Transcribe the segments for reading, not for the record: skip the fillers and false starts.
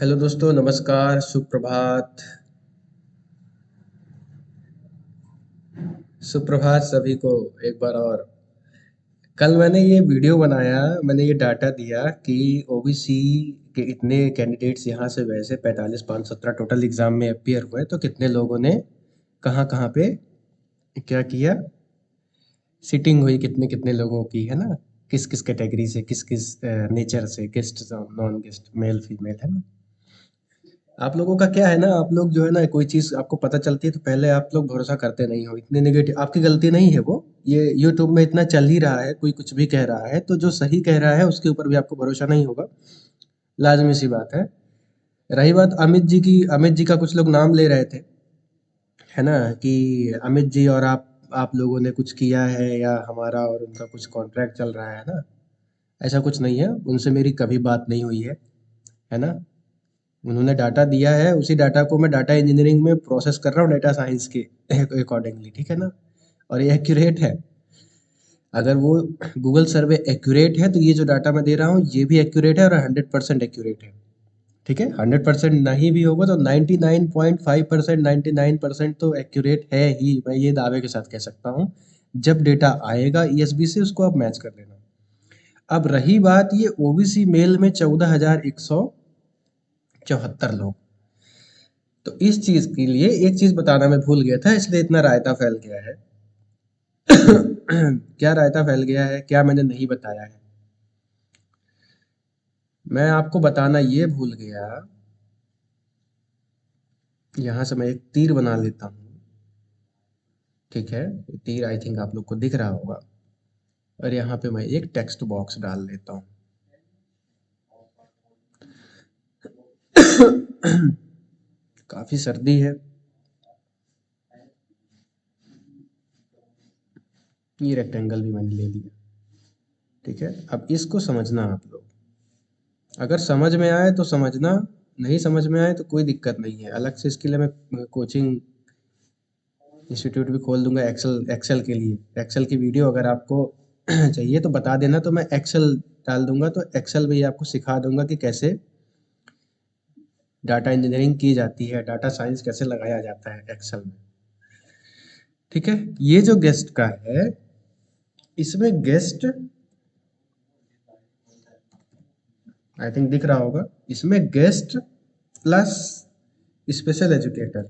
Hello दोस्तों, नमस्कार, सुप्रभात। सुप्रभात सभी को एक बार और। कल मैंने ये वीडियो बनाया, मैंने ये डाटा दिया कि ओबीसी के इतने कैंडिडेट्स यहाँ से वैसे 45 517 टोटल एग्जाम में अपीयर हुए, तो कितने लोगों ने कहाँ कहाँ पे क्या किया, सीटिंग हुई कितने कितने लोगों की, है ना। किस किस कैटेगरी से, किस किस नेचर से, guest non guest, male female, है ना। आप लोगों का क्या है ना, आप लोग जो है ना, कोई चीज़ आपको पता चलती है तो पहले आप लोग भरोसा करते नहीं हो, इतने नेगेटिव। आपकी गलती नहीं है वो, ये यूट्यूब में इतना चल ही रहा है, कोई कुछ भी कह रहा है तो जो सही कह रहा है उसके ऊपर भी आपको भरोसा नहीं होगा, लाजमी सी बात है। रही बात अमित जी का कुछ लोग नाम ले रहे थे, है ना, कि अमित जी और आप लोगों ने कुछ किया है या हमारा और उनका कुछ कॉन्ट्रैक्ट चल रहा है ना। ऐसा कुछ नहीं है, उनसे मेरी कभी बात नहीं हुई है ना। उन्होंने डाटा दिया है, उसी डाटा को मैं डाटा इंजीनियरिंग में प्रोसेस कर रहा हूँ डेटा साइंस के अकॉर्डिंगली, ठीक है ना। और ये एक्यूरेट है। अगर वो गूगल सर्वे एक्यूरेट है तो ये जो डाटा मैं दे रहा हूँ ये भी एक्यूरेट है और 100% एक्यूरेट है, ठीक है। 100% नहीं भी होगा तो 99.5%, 99% तो एक्यूरेट है ही, मैं ये दावे के साथ कह सकता हूँ। जब डेटा आएगा ईएसबी से उसको आप मैच कर लेना। अब रही बात ये ओबीसी मेल में 14,174 लोग, तो इस चीज के लिए एक चीज बताना मैं भूल गया था, इसलिए इतना रायता फैल गया है। क्या रायता फैल गया है, क्या मैंने नहीं बताया है, मैं आपको बताना ये भूल गया। यहां से मैं एक तीर बना लेता हूँ, ठीक है। ये तीर आई थिंक आप लोग को दिख रहा होगा, और यहाँ पे मैं एक टेक्स्ट बॉक्स डाल लेता हूँ। काफी सर्दी है। ये रेक्टेंगल भी मैंने ले लिया, ठीक है। अब इसको समझना आप लोग, अगर समझ में आए तो समझना, नहीं समझ में आए तो कोई दिक्कत नहीं है। अलग से इसके लिए मैं कोचिंग इंस्टीट्यूट भी खोल दूंगा, एक्सेल के लिए। एक्सेल की वीडियो अगर आपको चाहिए तो बता देना, तो मैं एक्सेल डाल दूंगा, तो एक्सेल में ही आपको सिखा दूंगा कि कैसे डाटा इंजीनियरिंग की जाती है, डाटा साइंस कैसे लगाया जाता है एक्सेल में, ठीक है। ये जो गेस्ट का है, इसमें गेस्ट आई थिंक दिख रहा होगा, इसमें गेस्ट प्लस स्पेशल एजुकेटर,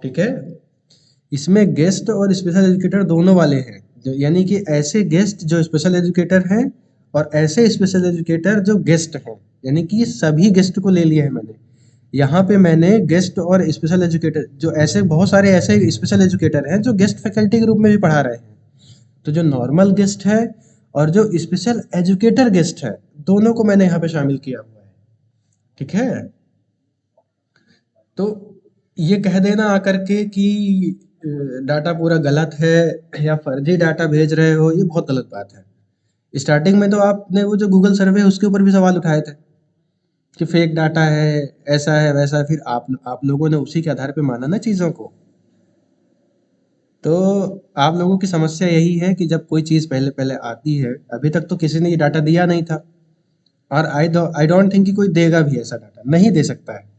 ठीक है। इसमें गेस्ट और स्पेशल एजुकेटर दोनों वाले हैं, जो यानी कि ऐसे गेस्ट जो स्पेशल एजुकेटर हैं और ऐसे स्पेशल एजुकेटर जो गेस्ट हैं, यानी कि सभी गेस्ट को ले लिया है मैंने। यहाँ पे मैंने गेस्ट और स्पेशल एजुकेटर, जो ऐसे बहुत सारे ऐसे स्पेशल एजुकेटर हैं जो गेस्ट फैकल्टी के रूप में भी पढ़ा रहे हैं, तो जो नॉर्मल गेस्ट है और जो स्पेशल एजुकेटर गेस्ट है, दोनों को मैंने यहाँ पे शामिल किया हुआ है, ठीक है। तो ये कह देना आकर के कि डाटा पूरा गलत है या फर्जी डाटा भेज रहे हो, ये बहुत गलत बात है। स्टार्टिंग में तो आपने वो जो गूगल सर्वे है उसके ऊपर भी सवाल उठाए थे कि फेक डाटा है, ऐसा है वैसा है, फिर आप लोगों ने उसी के आधार पे माना ना चीज़ों को। तो आप लोगों की समस्या यही है कि जब कोई चीज़ पहले पहले आती है, अभी तक तो किसी ने ये डाटा दिया नहीं था, और आई डोंट थिंक कि कोई देगा भी, ऐसा डाटा नहीं दे सकता है।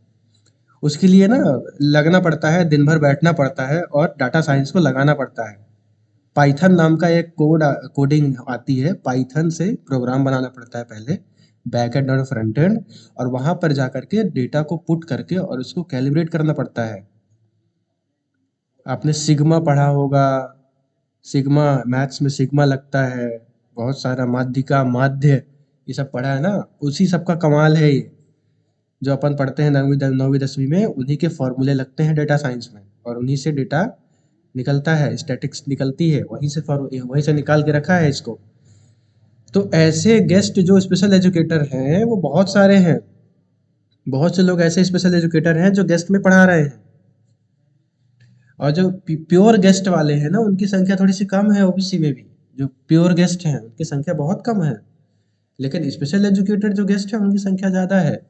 उसके लिए ना लगना पड़ता है, दिन भर बैठना पड़ता है और डाटा साइंस को लगाना पड़ता है। पाइथन नाम का एक कोडिंग आती है, पाइथन से प्रोग्राम बनाना पड़ता है पहले, बैक एंड और फ्रंट एंड, और वहां पर जाकर के डेटा को पुट करके और उसको कैलिब्रेट करना पड़ता है। आपने सिग्मा पढ़ा होगा, सिग्मा, मैथ्स में सिग्मा लगता है, बहुत सारा माध्यिका, माध्य, ये सब पढ़ा है ना। उसी सब का कमाल है ये, जो अपन पढ़ते हैं 9वीं 10वीं में, उन्हीं के फॉर्मूले लगते हैं डेटा साइंस में, और उन्हीं से डेटा निकलता है, स्टैटिक्स निकलती है, वहीं से निकाल के रखा है इसको। तो ऐसे गेस्ट जो स्पेशल एजुकेटर हैं वो बहुत सारे हैं, बहुत से लोग ऐसे स्पेशल एजुकेटर हैं जो गेस्ट में पढ़ा रहे हैं, और जो प्योर गेस्ट वाले हैं ना, उनकी संख्या थोड़ी सी कम है ओबीसी में भी। जो प्योर गेस्ट हैं उनकी संख्या बहुत कम है, लेकिन स्पेशल एजुकेटर जो गेस्ट हैं उनकी संख्या ज़्यादा है।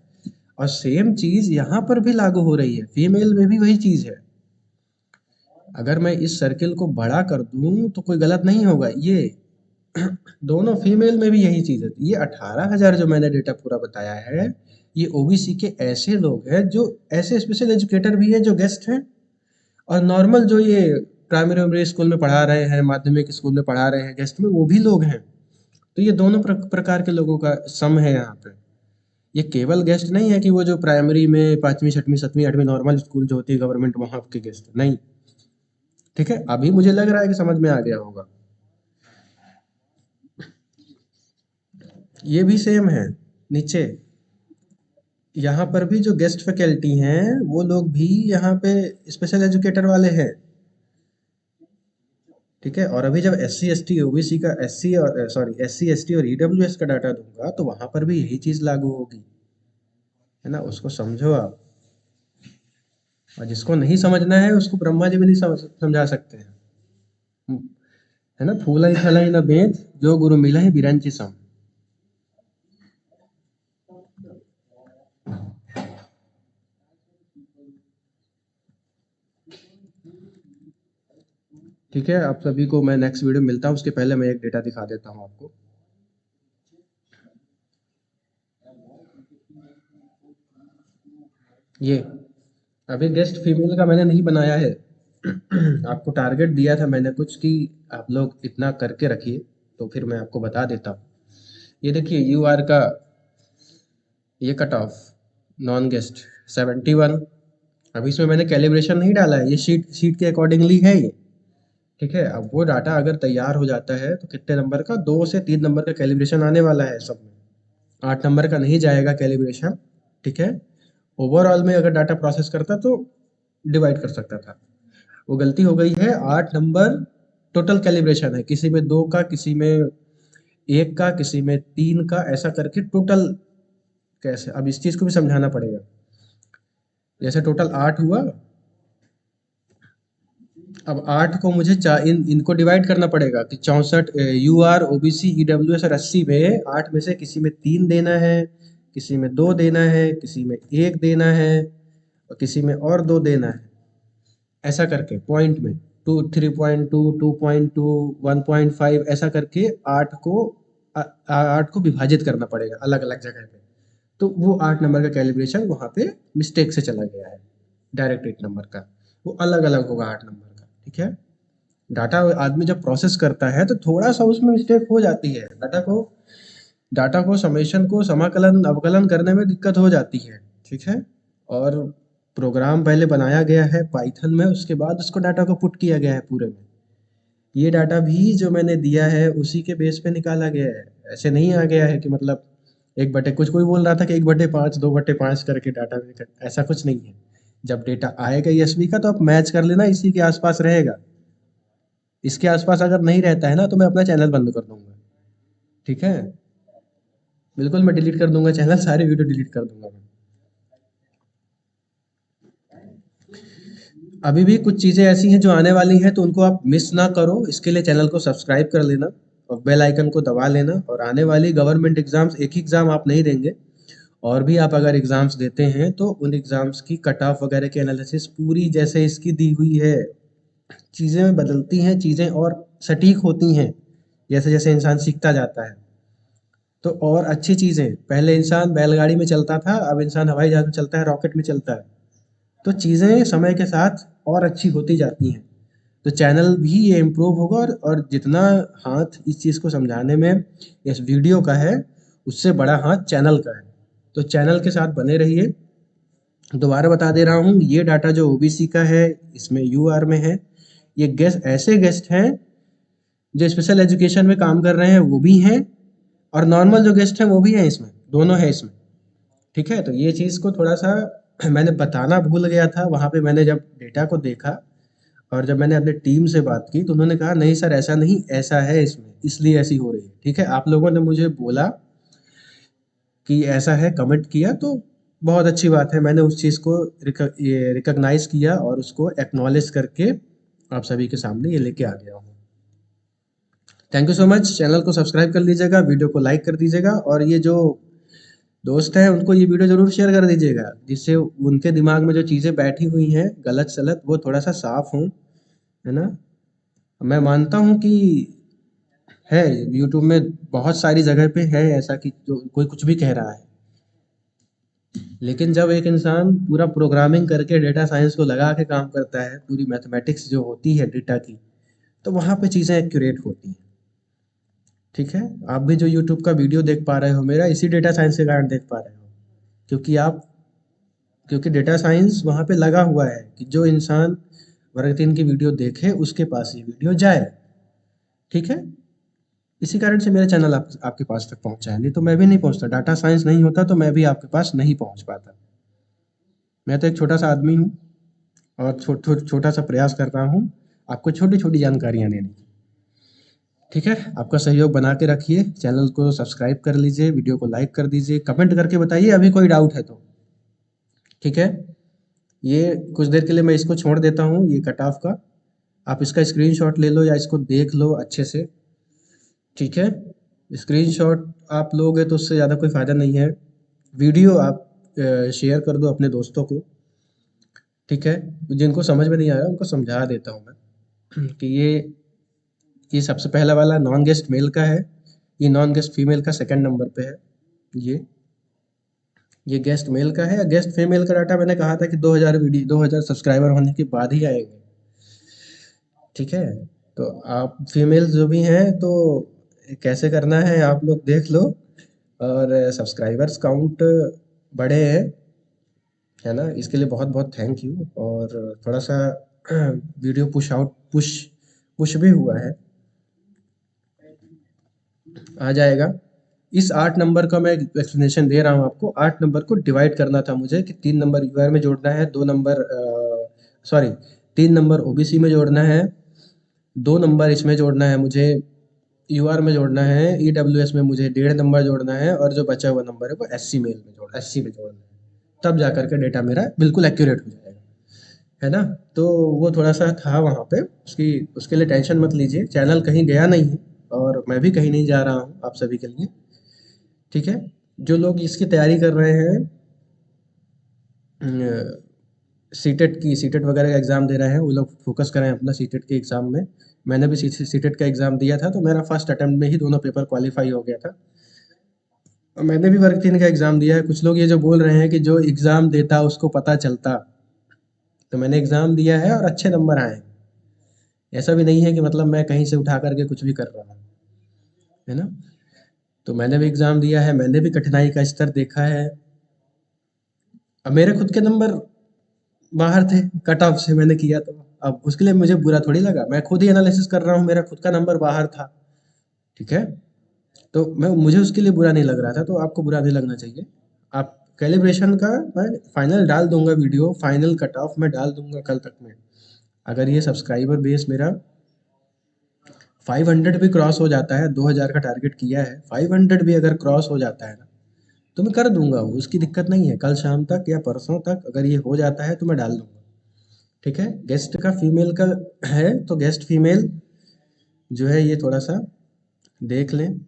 और सेम चीज़ यहाँ पर भी लागू हो रही है, फीमेल में भी वही चीज़ है। अगर मैं इस सर्किल को बड़ा कर दूं तो कोई गलत नहीं होगा। ये दोनों फीमेल में भी यही चीज़ है। ये 18,000 जो मैंने डेटा पूरा बताया है, ये ओबीसी के ऐसे लोग हैं जो ऐसे स्पेशल एजुकेटर भी हैं जो गेस्ट हैं, और नॉर्मल जो ये प्राइमरी स्कूल में पढ़ा रहे हैं, माध्यमिक स्कूल में पढ़ा रहे हैं गेस्ट में, वो भी लोग हैं। तो ये दोनों प्रकार के लोगों का सम है यहाँ पे। ये केवल गेस्ट नहीं है कि वो जो प्राइमरी में 5वीं 6वीं 7वीं 8वीं नॉर्मल स्कूल जो होती है गवर्नमेंट, वहाँ के गेस्ट नहीं। ठीक है, अभी मुझे लग रहा है कि समझ में आ गया होगा। ये भी सेम है नीचे, यहाँ पर भी जो गेस्ट फैकल्टी हैं वो लोग भी यहाँ पे स्पेशल एजुकेटर वाले हैं। ठीक है, और अभी जब SC ST OBC का SC ST और EWS का डाटा दूंगा तो वहां पर भी यही चीज लागू होगी, है ना। उसको समझो आप, और जिसको नहीं समझना है उसको ब्रह्मा जी भी नहीं समझा सकते हैं, है ना। फूल ही फल ही न बेद, जो गुरु मिला है बिरंची सम। ठीक है, आप सभी को मैं नेक्स्ट वीडियो मिलता हूँ, उसके पहले मैं एक डेटा दिखा देता हूँ आपको। ये अभी गेस्ट फीमेल का मैंने नहीं बनाया है। आपको टारगेट दिया था मैंने कुछ कि आप लोग इतना करके रखिए, तो फिर मैं आपको बता देता हूँ। ये देखिए UR का ये कट ऑफ नॉन गेस्ट 71। अभी इसमें मैंने कैलिब्रेशन नहीं डाला है, ये शीट के अकॉर्डिंगली है ये। ठीक है, अब वो डाटा अगर तैयार हो जाता है तो कितने नंबर का, 2 से 3 नंबर का कैलिब्रेशन आने वाला है सब में, 8 नंबर का नहीं जाएगा कैलिब्रेशन। ठीक है, ओवरऑल में अगर डाटा प्रोसेस करता तो डिवाइड कर सकता था, वो गलती हो गई है। 8 नंबर टोटल कैलिब्रेशन है, किसी में 2 का, किसी में 1 का, किसी में 3 का, ऐसा करके टोटल कैसे, अब इस चीज़ को भी समझाना पड़ेगा। जैसे टोटल 8 हुआ, अब 8 को मुझे इनको डिवाइड करना पड़ेगा कि 64 UR OBC EWS और SC में 8 में से किसी में 3 देना है, किसी में 2 देना है, किसी में 1 देना है, और किसी में और 2 देना है, ऐसा करके पॉइंट में 3.2 2.2 1.5 ऐसा करके 8 को विभाजित करना पड़ेगा अलग अलग जगह पे। तो वो 8 नंबर का कैलिब्रेशन वहाँ पे मिस्टेक से चला गया है, डायरेक्ट 8 नंबर का वो अलग अलग होगा 8 नंबर का। ठीक है, डाटा आदमी जब प्रोसेस करता है तो थोड़ा सा उसमें मिस्टेक हो जाती है, डाटा को समेशन को समाकलन अवकलन करने में दिक्कत हो जाती है। ठीक है, और प्रोग्राम पहले बनाया गया है पाइथन में, उसके बाद उसको डाटा को पुट किया गया है पूरे में। ये डाटा भी जो मैंने दिया है उसी के बेस पे निकाला गया है, ऐसे नहीं आ गया है कि मतलब 1/, कुछ कोई बोल रहा था कि 1/5 2/5 करके डाटा, ऐसा कुछ नहीं है। जब डेटा आएगा ESV का तो आप मैच कर लेना, इसी के आसपास रहेगा। इसके आसपास अगर नहीं रहता है ना तो मैं अपना चैनल बंद कर दूंगा। ठीक है, बिल्कुल मैं डिलीट कर दूंगा चैनल, सारे वीडियो डिलीट कर दूंगा मैं। अभी भी कुछ चीज़ें ऐसी हैं जो आने वाली हैं, तो उनको आप मिस ना करो, इसके लिए चैनल को सब्सक्राइब कर लेना और बेल आइकन को दबा लेना। और आने वाली गवर्नमेंट एग्जाम्स, एक ही एग्ज़ाम आप नहीं देंगे, और भी आप अगर एग्ज़ाम्स देते हैं तो उन एग्ज़ाम्स की कट ऑफ वगैरह की एनालिसिस पूरी जैसे इसकी दी हुई है। चीज़ें बदलती हैं, चीज़ें और सटीक होती हैं जैसे जैसे इंसान सीखता जाता है। तो और अच्छी चीज़ें, पहले इंसान बैलगाड़ी में चलता था, अब इंसान हवाई जहाज़ में चलता है, रॉकेट में चलता है। तो चीज़ें समय के साथ और अच्छी होती जाती हैं। तो चैनल भी ये इम्प्रूव होगा, और जितना हाथ इस चीज़ को समझाने में इस वीडियो का है, उससे बड़ा हाथ चैनल का है। तो चैनल के साथ बने रहिए। दोबारा बता दे रहा हूँ, ये डाटा जो OBC का है इसमें UR में है। ये ऐसे गेस्ट हैं जो स्पेशल एजुकेशन में काम कर रहे हैं वो भी हैं, और नॉर्मल जो गेस्ट हैं वो भी हैं, इसमें दोनों है इसमें। ठीक है, तो ये चीज़ को थोड़ा सा मैंने बताना भूल गया था वहाँ पे। मैंने जब डेटा को देखा और जब मैंने अपने टीम से बात की तो उन्होंने कहा नहीं सर ऐसा नहीं, ऐसा है इसमें, इसलिए ऐसी हो रही है। ठीक है, आप लोगों ने मुझे बोला कि ऐसा है, कमेंट किया, तो बहुत अच्छी बात है। मैंने उस चीज़ को रिकॉग्नाइज किया और उसको एक्नॉलेज करके आप सभी के सामने ये लेके आ गया हूँ। Thank you so much. Channel को सब्सक्राइब कर लीजिएगा, वीडियो को लाइक कर दीजिएगा, और ये जो दोस्त हैं उनको ये वीडियो ज़रूर शेयर कर दीजिएगा, जिससे उनके दिमाग में जो चीज़ें बैठी हुई हैं गलत सलत वो थोड़ा सा साफ हों, है ना। मैं मानता हूँ कि है यूट्यूब में बहुत सारी जगह पे है ऐसा कि जो कोई कुछ भी कह रहा है। लेकिन जब एक इंसान पूरा प्रोग्रामिंग करके डेटा साइंस को लगा के काम करता है, पूरी मैथमेटिक्स जो होती है डेटा की, तो वहाँ पे चीज़ें एक्यूरेट होती हैं। ठीक है? आप भी जो यूट्यूब का वीडियो देख पा रहे हो मेरा, इसी डेटा साइंस के कारण देख पा रहे हो। क्योंकि आप क्योंकि डेटा साइंस वहाँ पे लगा हुआ है कि जो इंसान वर्ग 3 की वीडियो देखे उसके पास ये वीडियो जाए। ठीक है? इसी कारण से मेरा चैनल आपके पास तक पहुँचा है, नहीं तो मैं भी नहीं पहुँचता। डाटा साइंस नहीं होता तो मैं भी आपके पास नहीं पहुँच पाता। मैं तो एक छोटा-सा आदमी हूँ और छोटा-सा प्रयास कर रहा हूँ आपको छोटी-छोटी जानकारियाँ देने की। ठीक है? आपका सहयोग बना के रखिए, चैनल को सब्सक्राइब कर लीजिए, वीडियो को लाइक कर दीजिए, कमेंट करके बताइए अभी कोई डाउट है तो। ठीक है? ये कुछ देर के लिए मैं इसको छोड़ देता हूँ, ये कट ऑफ का। आप इसका स्क्रीनशॉट ले लो या इसको देख लो अच्छे से। ठीक है? स्क्रीनशॉट आप लोगे तो उससे ज़्यादा कोई फ़ायदा नहीं है। वीडियो आप शेयर कर दो अपने दोस्तों को। ठीक है? जिनको समझ में नहीं आ रहा उनको समझा देता हूँ मैं कि ये सबसे पहला वाला नॉन गेस्ट मेल का है, ये नॉन गेस्ट फीमेल का सेकंड नंबर पे है। ये ये गेस्ट मेल का है। गेस्ट फीमेल का डाटा मैंने कहा था कि 2000 सब्सक्राइबर होने के बाद ही आएंगे। ठीक है? तो आप फीमेल जो भी हैं तो कैसे करना है आप लोग देख लो। और सब्सक्राइबर्स काउंट बढ़े हैं, है ना? इसके लिए बहुत बहुत थैंक यू। और थोड़ा सा वीडियो पुश भी हुआ है, आ जाएगा। इस 8 नंबर का मैं एक्सप्लेनेशन दे रहा हूँ आपको। 8 नंबर को डिवाइड करना था मुझे कि 3 नंबर यूआर में जोड़ना है, 2 नंबर सॉरी 3 नंबर ओबीसी में जोड़ना है, 2 नंबर इसमें जोड़ना है मुझे, यूआर में जोड़ना है, ईडब्ल्यूएस में मुझे 1.5 नंबर जोड़ना है और जो बचा हुआ नंबर है वो एससी में जोड़ना है। तब जा कर के डेटा मेरा बिल्कुल एक्यूरेट हो जाएगा। है ना? तो वो थोड़ा-सा था वहाँ पे, उसके लिए टेंशन मत लीजिए, चैनल कहीं गया नहीं है और मैं भी कहीं नहीं जा रहा हूँ आप सभी के लिए। ठीक है? जो लोग इसकी तैयारी कर रहे हैं, सीटेट वगैरह का एग्ज़ाम दे रहे हैं, वो लोग फ़ोकस करें अपना सीटेट के एग्ज़ाम में। मैंने भी सीटेट का एग्ज़ाम दिया था तो मेरा फर्स्ट अटेम्प्ट में ही दोनों पेपर क्वालीफाई हो गया था। और मैंने भी वर्ग 3 का एग्ज़ाम दिया है। कुछ लोग ये जो बोल रहे हैं कि जो एग्ज़ाम देता उसको पता चलता, तो मैंने एग्ज़ाम दिया है और अच्छे नंबर आए हैं। ऐसा भी नहीं है कि मतलब मैं कहीं से उठा कर के कुछ भी कर रहा हूँ। है ना? तो मैंने भी एग्ज़ाम दिया है, मैंने भी कठिनाई का स्तर देखा है। अब मेरे खुद के नंबर बाहर थे कट ऑफ से, मैंने किया तो अब उसके लिए मुझे बुरा थोड़ी लगा। मैं खुद ही एनालिसिस कर रहा हूँ, मेरा खुद का नंबर बाहर था। ठीक है? तो मुझे उसके लिए बुरा नहीं लग रहा था, तो आपको बुरा नहीं लगना चाहिए। आप कैलिब्रेशन का मैं फाइनल डाल दूंगा, वीडियो फाइनल कट ऑफ मैं डाल दूंगा कल तक में। अगर ये सब्सक्राइबर बेस मेरा 500 भी क्रॉस हो जाता है, 2000 का टारगेट किया है, 500 भी अगर क्रॉस हो जाता है ना, तो मैं कर दूंगा वो, उसकी दिक्कत नहीं है। कल शाम तक या परसों तक अगर ये हो जाता है तो मैं डाल दूंगा। ठीक है? गेस्ट का फीमेल का है तो गेस्ट फीमेल जो है ये थोड़ा सा देख लें,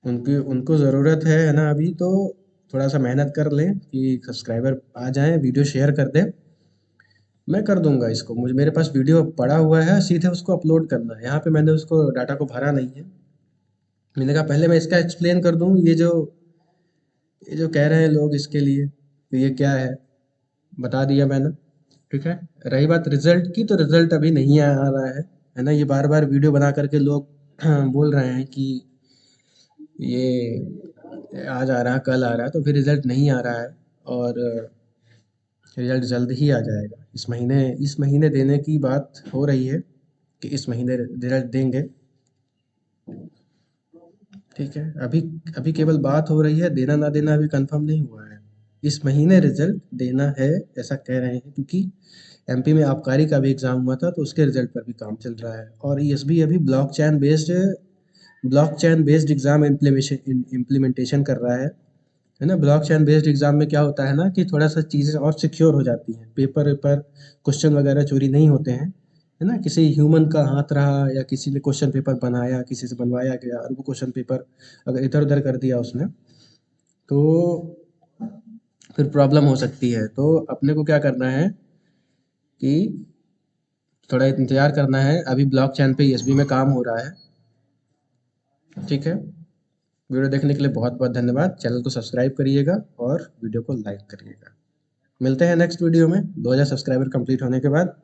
उनकी उनको ज़रूरत है ना? अभी तो थोड़ा सा मेहनत कर लें कि सब्सक्राइबर आ जाएं, वीडियो शेयर कर दें। मैं कर दूंगा इसको, मुझे मेरे पास वीडियो पड़ा हुआ है, सीधे उसको अपलोड करना है। यहाँ पे मैंने उसको डाटा को भरा नहीं है। मैंने कहा पहले मैं इसका एक्सप्लेन कर दूं, ये जो कह रहे हैं लोग इसके लिए तो ये क्या है, बता दिया मैंने। ठीक है? रही बात रिजल्ट की, तो रिजल्ट अभी नहीं आ रहा है ना? ये बार बार वीडियो बना करके लोग बोल रहे हैं कि ये आज आ रहा है, कल आ रहा है, तो फिर रिजल्ट नहीं आ रहा है। और रिजल्ट जल्द ही आ जाएगा। इस महीने देने की बात हो रही है कि इस महीने रिजल्ट देंगे। ठीक है? अभी अभी केवल बात हो रही है, देना ना देना अभी कंफर्म नहीं हुआ है। इस महीने रिजल्ट देना है ऐसा कह रहे हैं, क्योंकि एमपी में आबकारी का भी एग्ज़ाम हुआ था तो उसके रिजल्ट पर भी काम चल रहा है। और ईएसबी अभी ब्लॉकचेन बेस्ड एग्ज़ाम इम्प्लीमेंटेशन कर रहा है ना? ब्लॉकचेन बेस्ड एग्ज़ाम में क्या होता है ना कि थोड़ा-सा चीज़ें और सिक्योर हो जाती हैं। पेपर-वेपर क्वेश्चन वगैरह चोरी नहीं होते हैं, है ना? किसी ह्यूमन का हाथ रहा या किसी ने क्वेश्चन पेपर बनाया, किसी से बनवाया गया और वो क्वेश्चन पेपर अगर इधर-उधर कर दिया उसने, तो फिर प्रॉब्लम हो सकती है। तो अपने को क्या करना है कि थोड़ा इंतज़ार करना है, अभी ब्लॉकचेन पे ईएसबी में काम हो रहा है। ठीक है, वीडियो देखने के लिए बहुत-बहुत धन्यवाद। चैनल को सब्सक्राइब करिएगा और वीडियो को लाइक करिएगा। मिलते हैं नेक्स्ट वीडियो में 2000 सब्सक्राइबर कंप्लीट होने के बाद।